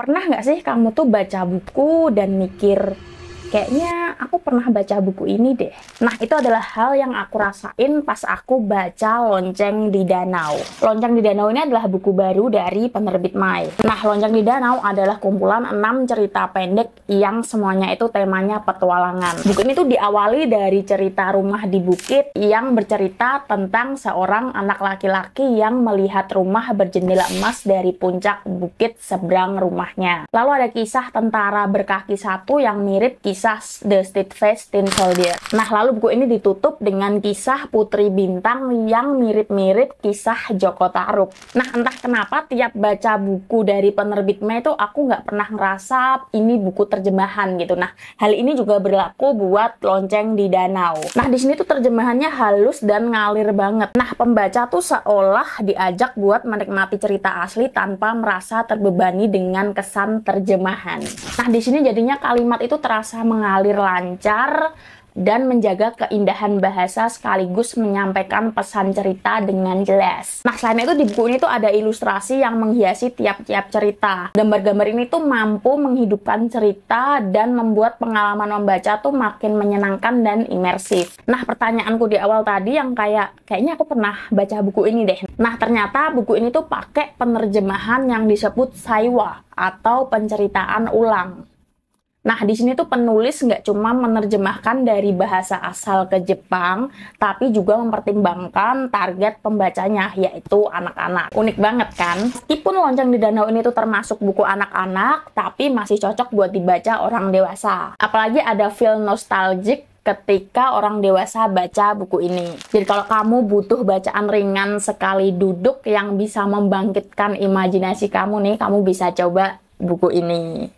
Pernah nggak sih kamu tuh baca buku dan mikir, kayaknya aku pernah baca buku ini deh. Nah, itu adalah hal yang aku rasain pas aku baca Lonceng di Danau. Lonceng di Danau ini adalah buku baru dari penerbit Mai. Nah, Lonceng di Danau adalah kumpulan 6 cerita pendek yang semuanya itu temanya petualangan. Buku ini tuh diawali dari cerita Rumah di Bukit yang bercerita tentang seorang anak laki-laki yang melihat rumah berjendela emas dari puncak bukit seberang rumahnya. Lalu ada kisah tentara berkaki satu yang mirip kisah The Steadfast Tin Soldier. Nah, lalu buku ini ditutup dengan kisah Putri Bintang yang mirip-mirip kisah Joko Tarub. Nah, entah kenapa tiap baca buku dari penerbit Mai itu aku nggak pernah ngerasa ini buku terjemahan gitu. Nah, hal ini juga berlaku buat Lonceng di Danau. Nah, di sini tuh terjemahannya halus dan ngalir banget. Nah, pembaca tuh seolah diajak buat menikmati cerita asli tanpa merasa terbebani dengan kesan terjemahan. Nah, di sini jadinya kalimat itu terasa mengalir lancar dan menjaga keindahan bahasa sekaligus menyampaikan pesan cerita dengan jelas. Nah, selain itu di buku ini tuh ada ilustrasi yang menghiasi tiap-tiap cerita. Gambar-gambar ini tuh mampu menghidupkan cerita dan membuat pengalaman membaca tuh makin menyenangkan dan imersif. Nah, pertanyaanku di awal tadi yang kayaknya aku pernah baca buku ini deh. Nah, ternyata buku ini tuh pakai penerjemahan yang disebut saiwa atau penceritaan ulang. Nah, di sini tuh penulis nggak cuma menerjemahkan dari bahasa asal ke Jepang, tapi juga mempertimbangkan target pembacanya, yaitu anak-anak. Unik banget kan? Meskipun Lonceng di Danau ini tuh termasuk buku anak-anak, tapi masih cocok buat dibaca orang dewasa. Apalagi ada feel nostalgic ketika orang dewasa baca buku ini. Jadi kalau kamu butuh bacaan ringan sekali duduk yang bisa membangkitkan imajinasi kamu nih, kamu bisa coba buku ini.